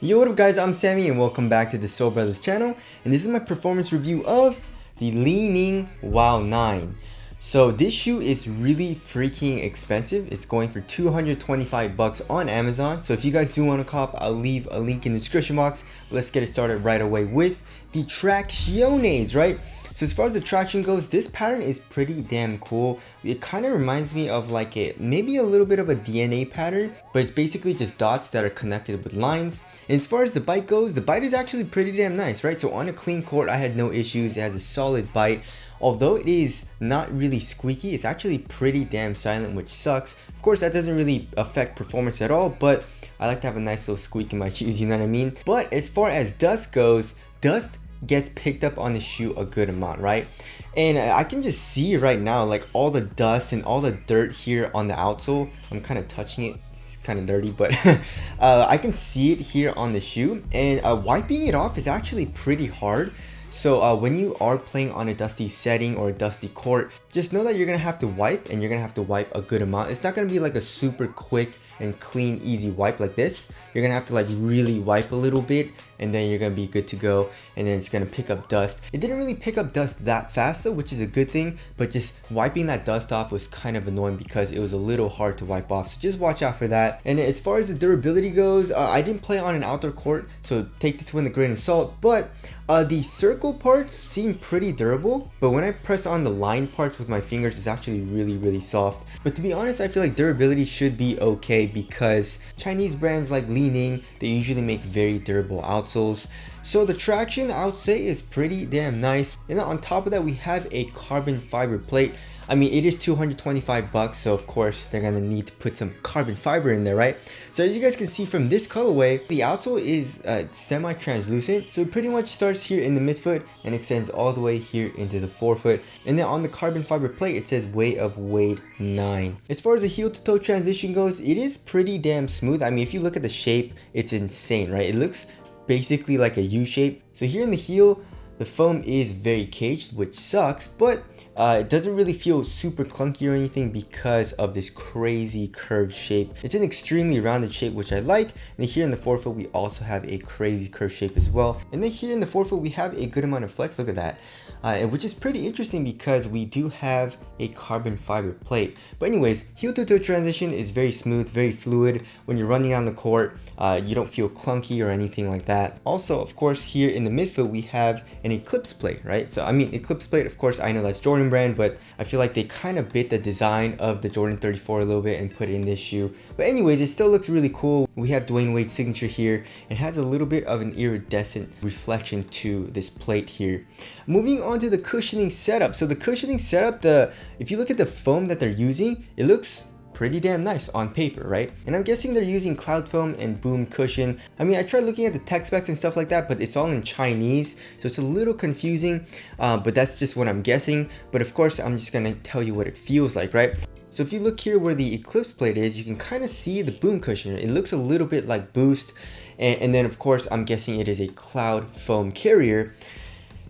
Yo, what up guys, I'm Sammy and welcome back to the Soul Brothers channel, and this is my performance review of the Li-Ning Wow 9. So this shoe is really freaking expensive. It's going for 225 bucks on Amazon. So if you guys do want to cop, I'll leave a link in the description box. Let's get it started right away with the TractionOutsole, right? So as far as the traction goes, this pattern is pretty damn cool. It kind of reminds me of like maybe a little bit of a DNA pattern, but it's basically just dots that are connected with lines. And as far as the bite goes, the bite is actually pretty damn nice, right? So on a clean court, I had no issues. It has a solid bite. Although it is not really squeaky, it's actually pretty damn silent, which sucks. Of course, that doesn't really affect performance at all, but I like to have a nice little squeak in my shoes, you know what I mean? But as far as dust goes, dust gets picked up on the shoe a good amount, right? And I can just see right now like all the dust and all the dirt here on the outsole. I'm kind of touching it, it's kind of dirty, but I can see it here on the shoe, and wiping it off is actually pretty hard. So when you are playing on a dusty setting or a dusty court, just know that you're gonna have to wipe, and you're gonna have to wipe a good amount. It's not gonna be like a super quick and clean, easy wipe like this. You're gonna have to like really wipe a little bit, and then you're gonna be good to go, and then it's gonna pick up dust. It didn't really pick up dust that fast though, which is a good thing, but just wiping that dust off was kind of annoying because it was a little hard to wipe off. So just watch out for that. And as far as the durability goes, I didn't play on an outdoor court, so take this with a grain of salt, but the circle parts seem pretty durable, but when I press on the line parts with my fingers, it's actually really soft. But to be honest, I feel like durability should be okay because Chinese brands like Li-Ning, they usually make very durable outsoles. So the traction, I would say, is pretty damn nice. And on top of that, we have a carbon fiber plate. I mean, it is 225 bucks, so of course they're gonna need to put some carbon fiber in there, right? So as you guys can see from this colorway, the outsole is semi-translucent, so it pretty much starts here in the midfoot and extends all the way here into the forefoot. And then on the carbon fiber plate, it says weight of Wade 9. As far as the heel to toe transition goes, it is pretty damn smooth. I mean, if you look at the shape, it's insane, right? It looks basically like a U shape. So here in the heel, the foam is very caged, which sucks, but it doesn't really feel super clunky or anything because of this crazy curved shape. It's an extremely rounded shape, which I like. And here in the forefoot, we also have a crazy curved shape as well. And then here in the forefoot, we have a good amount of flex. Look at that. Which is pretty interesting because we do have a carbon fiber plate. But anyways, heel to toe transition is very smooth, very fluid. When you're running on the court, you don't feel clunky or anything like that. Also, of course, here in the midfoot, we have an eclipse plate, right? So I mean, eclipse plate, of course, I know that's Jordan brand, but I feel like they kind of bit the design of the Jordan 34 a little bit and put it in this shoe. But anyways, it still looks really cool. We have Dwyane Wade's signature here. It has a little bit of an iridescent reflection to this plate here. Moving on to the cushioning setup. So the cushioning setup, if you look at the foam that they're using, it looks pretty damn nice on paper, right? And I'm guessing they're using cloud foam and boom cushion. I mean, I tried looking at the tech specs and stuff like that, but it's all in Chinese, so it's a little confusing, but that's just what I'm guessing. But of course, I'm just gonna tell you what it feels like, right? So if you look here where the eclipse plate is, you can kind of see the boom cushion. It looks a little bit like Boost, and then of course, I'm guessing it is a cloud foam carrier.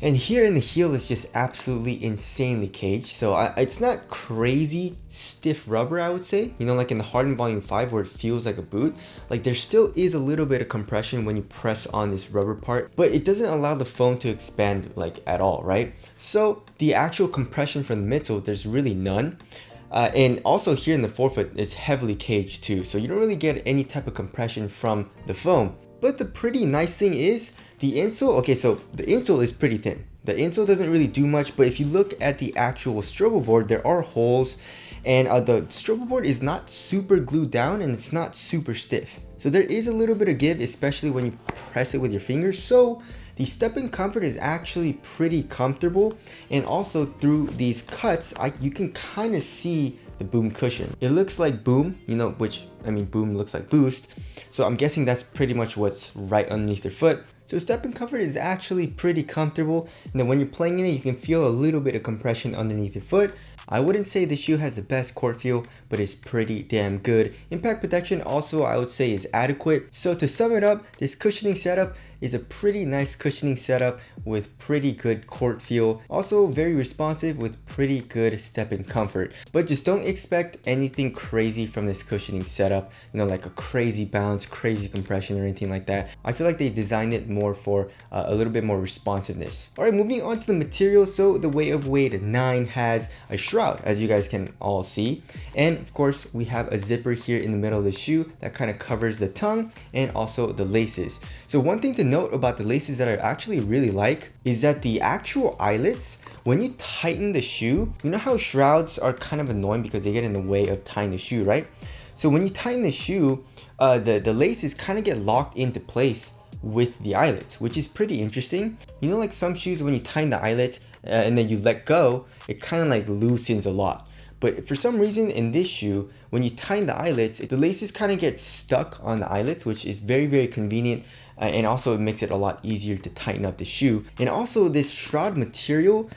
And here in the heel, it's just absolutely insanely caged. So it's not crazy stiff rubber, I would say. You know, like in the Harden Volume 5 where it feels like a boot. Like there still is a little bit of compression when you press on this rubber part, but it doesn't allow the foam to expand like at all, right? So the actual compression from the midsole, there's really none. And also here in the forefoot, it's heavily caged too. So you don't really get any type of compression from the foam. But the pretty nice thing is the insole. Okay, so the insole is pretty thin. The insole doesn't really do much, but if you look at the actual strobo board, there are holes, and the strobo board is not super glued down and it's not super stiff. So there is a little bit of give, especially when you press it with your fingers. So the step-in comfort is actually pretty comfortable, and also through these cuts, you can kind of see the boom cushion. It looks like boom, you know, which, I mean, boom looks like boost. So I'm guessing that's pretty much what's right underneath your foot. So step-in comfort is actually pretty comfortable, and then when you're playing in it, you can feel a little bit of compression underneath your foot. I wouldn't say the shoe has the best court feel, but it's pretty damn good. Impact protection also I would say is adequate. So to sum it up, this cushioning setup is a pretty nice cushioning setup with pretty good court feel. Also very responsive with pretty good stepping comfort. But just don't expect anything crazy from this cushioning setup, you know, like a crazy bounce, crazy compression or anything like that. I feel like they designed it more for a little bit more responsiveness. All right, moving on to the material. So the Dwyane Wade 9 has a shroud, as you guys can all see. And of course, we have a zipper here in the middle of the shoe that kind of covers the tongue and also the laces. So one thing to note about the laces that I actually really like is that the actual eyelets, when you tighten the shoe, you know how shrouds are kind of annoying because they get in the way of tying the shoe, right? So when you tighten the shoe, the laces kind of get locked into place with the eyelets, which is pretty interesting. You know, like some shoes, when you tighten the eyelets and then you let go, it kind of like loosens a lot. But for some reason in this shoe, when you tighten the eyelets, the laces kind of get stuck on the eyelets, which is very, very convenient. And also it makes it a lot easier to tighten up the shoe. And also this shroud material,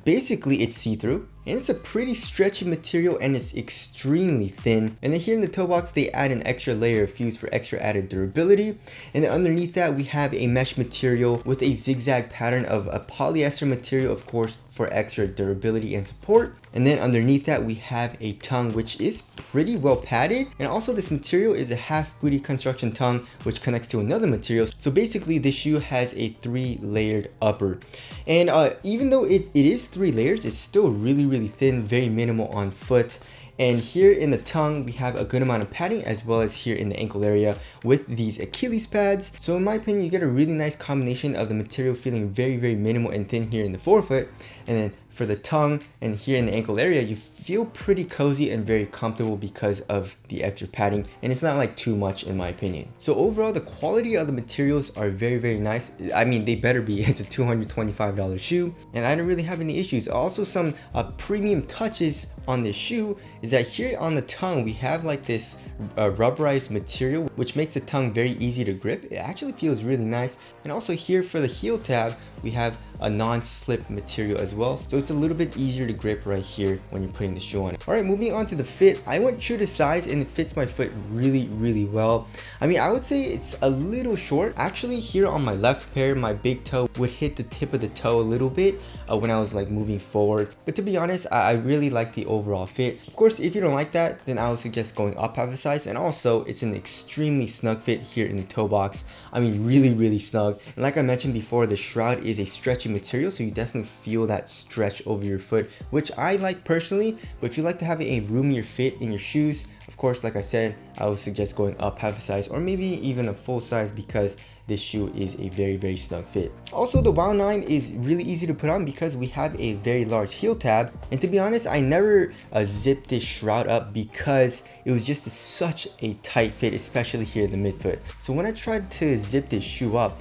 basically it's see-through. And it's a pretty stretchy material and it's extremely thin. And then here in the toe box, they add an extra layer of fuse for extra added durability. And then underneath that, we have a mesh material with a zigzag pattern of a polyester material, of course, for extra durability and support. And then underneath that, we have a tongue, which is pretty well padded. And also this material is a half booty construction tongue, which connects to another material. So basically this shoe has a 3-layered upper. And even though it is 3 layers, it's still really thin, very minimal on foot. And here in the tongue, we have a good amount of padding, as well as here in the ankle area with these Achilles pads. So in my opinion, you get a really nice combination of the material feeling very minimal and thin here in the forefoot. And then for the tongue and here in the ankle area, you feel pretty cozy and very comfortable because of the extra padding, and it's not like too much in my opinion. So overall, the quality of the materials are very nice. I mean, they better be. It's a $225 shoe, and I don't really have any issues. Also, some premium touches on this shoe is that here on the tongue, we have like this rubberized material, which makes the tongue very easy to grip. It actually feels really nice. And also here for the heel tab, we have a non-slip material as well, so it's a little bit easier to grip right here when you're putting the shoe on. All right, moving on to the fit. I went true to size and it fits my foot really well. I mean, I would say it's a little short. Actually, here on my left pair, my big toe would hit the tip of the toe a little bit when I was like moving forward. But to be honest, I really like the overall fit. Of course, if you don't like that, then I would suggest going up half a size. And also, it's an extremely snug fit here in the toe box. I mean, really snug. And like I mentioned before, the shroud is a stretchy material, so you definitely feel that stretch over your foot, which I like personally. But if you like to have a roomier fit in your shoes, of course, like I said, I would suggest going up half a size or maybe even a full size, because this shoe is a very snug fit. Also, the Wow 9 is really easy to put on because we have a very large heel tab. And to be honest, I never zipped this shroud up because it was just such a tight fit, especially here in the midfoot. So when I tried to zip this shoe up,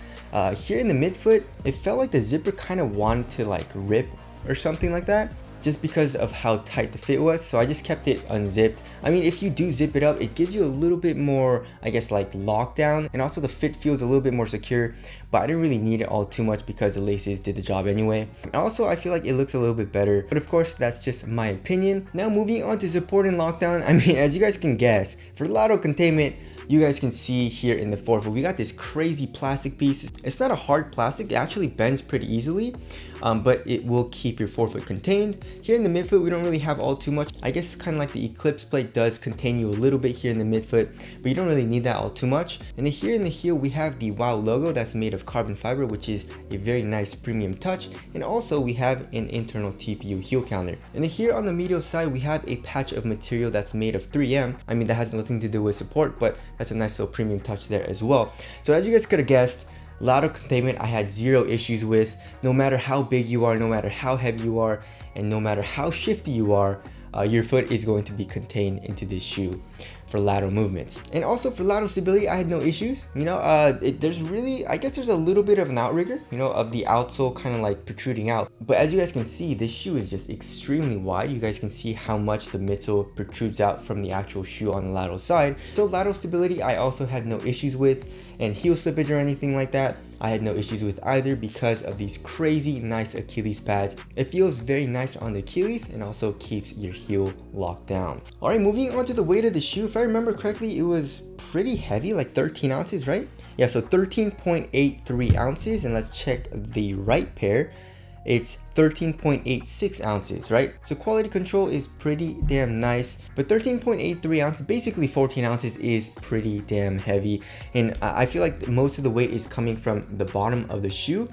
here in the midfoot, it felt like the zipper kind of wanted to like rip or something like that, just because of how tight the fit was. So I just kept it unzipped. I mean, if you do zip it up, it gives you a little bit more, I guess, like lockdown, and also the fit feels a little bit more secure, but I didn't really need it all too much because the laces did the job anyway. And also, I feel like it looks a little bit better, but of course, that's just my opinion. Now moving on to support and lockdown. I mean, as you guys can guess, for lateral containment, you guys can see here in the forefoot, we got this crazy plastic piece. It's not a hard plastic, it actually bends pretty easily, but it will keep your forefoot contained. Here in the midfoot, we don't really have all too much. I guess kind of like the Eclipse plate does contain you a little bit here in the midfoot, but you don't really need that all too much. And then here in the heel, we have the Wow logo that's made of carbon fiber, which is a very nice premium touch. And also we have an internal TPU heel counter. And then here on the medial side, we have a patch of material that's made of 3M. I mean, that has nothing to do with support, but that's a nice little premium touch there as well. So as you guys could have guessed, lateral containment I had zero issues with. No matter how big you are, no matter how heavy you are, and no matter how shifty you are, your foot is going to be contained into this shoe for lateral movements. And also for lateral stability, I had no issues. You know, there's really, I guess there's a little bit of an outrigger, you know, of the outsole kind of like protruding out. But as you guys can see, this shoe is just extremely wide. You guys can see how much the midsole protrudes out from the actual shoe on the lateral side. So lateral stability, I also had no issues with. And heel slippage or anything like that, I had no issues with either because of these crazy nice Achilles pads. It feels very nice on the Achilles and also keeps your heel locked down. Alright, moving on to the weight of the shoe. If I remember correctly, it was pretty heavy, like 13 ounces, right? Yeah, so 13.83 ounces, and let's check the right pair. It's 13.86 ounces, right? So quality control is pretty damn nice, but 13.83 ounces, basically 14 ounces, is pretty damn heavy. And I feel like most of the weight is coming from the bottom of the shoe.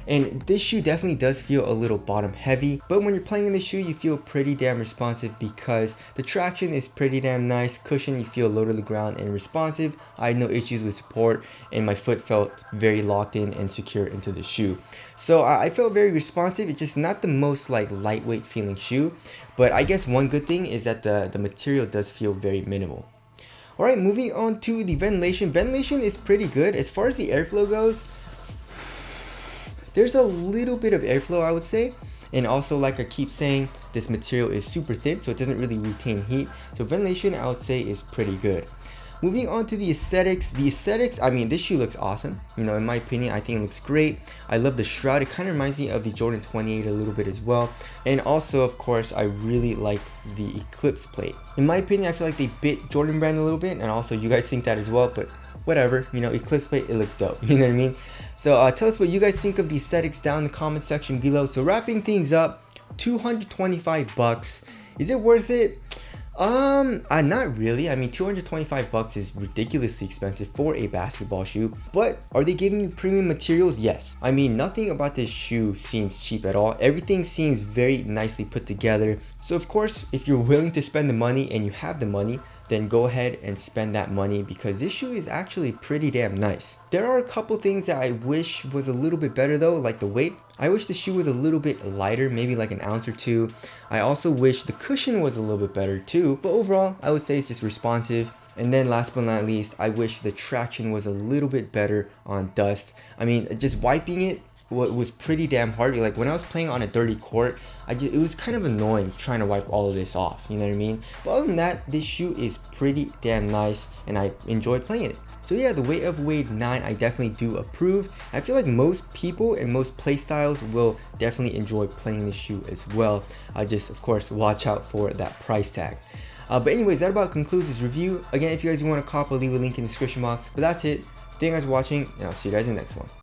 And this shoe definitely does feel a little bottom heavy, but when you're playing in the shoe, you feel pretty damn responsive because the traction is pretty damn nice. Cushion, you feel low to the ground and responsive. I had no issues with support, and my foot felt very locked in and secure into the shoe. So I felt very responsive. It's just not the most like lightweight feeling shoe, but I guess one good thing is that the material does feel very minimal. Alright, moving on to the ventilation. Ventilation is pretty good. As far as the airflow goes, there's a little bit of airflow, I would say. And also, like I keep saying, this material is super thin, so it doesn't really retain heat. So ventilation, I would say, is pretty good. Moving on to the aesthetics. The aesthetics, I mean, this shoe looks awesome. You know, in my opinion, I think it looks great. I love the shroud. It kind of reminds me of the Jordan 28 a little bit as well. And also, of course, I really like the Eclipse plate. In my opinion, I feel like they bit Jordan brand a little bit, and also you guys think that as well, but whatever, you know, Eclipse plate, it looks dope, you know what I mean? So tell us what you guys think of the aesthetics down in the comment section below. So wrapping things up, 225 bucks. Is it worth it? Not really. I mean, 225 bucks is ridiculously expensive for a basketball shoe, but are they giving you premium materials? Yes. I mean, nothing about this shoe seems cheap at all. Everything seems very nicely put together. So of course, if you're willing to spend the money and you have the money, then go ahead and spend that money because this shoe is actually pretty damn nice. There are a couple things that I wish was a little bit better though, like the weight. I wish the shoe was a little bit lighter, maybe like an ounce or two. I also wish the cushion was a little bit better too, but overall, I would say it's just responsive. And then last but not least, I wish the traction was a little bit better on dust. I mean, just wiping it was pretty damn hard. Like when I was playing on a dirty court, it was kind of annoying trying to wipe all of this off, you know what I mean? But other than that, this shoe is pretty damn nice and I enjoyed playing it. So yeah, the Weight of Wade 9 I definitely do approve. I feel like most people and most play styles will definitely enjoy playing this shoe as well. Just of course watch out for that price tag. But anyways, that about concludes this review. Again, if you guys want to cop, I'll leave a link in the description box. But that's it. Thank you guys for watching, and I'll see you guys in the next one.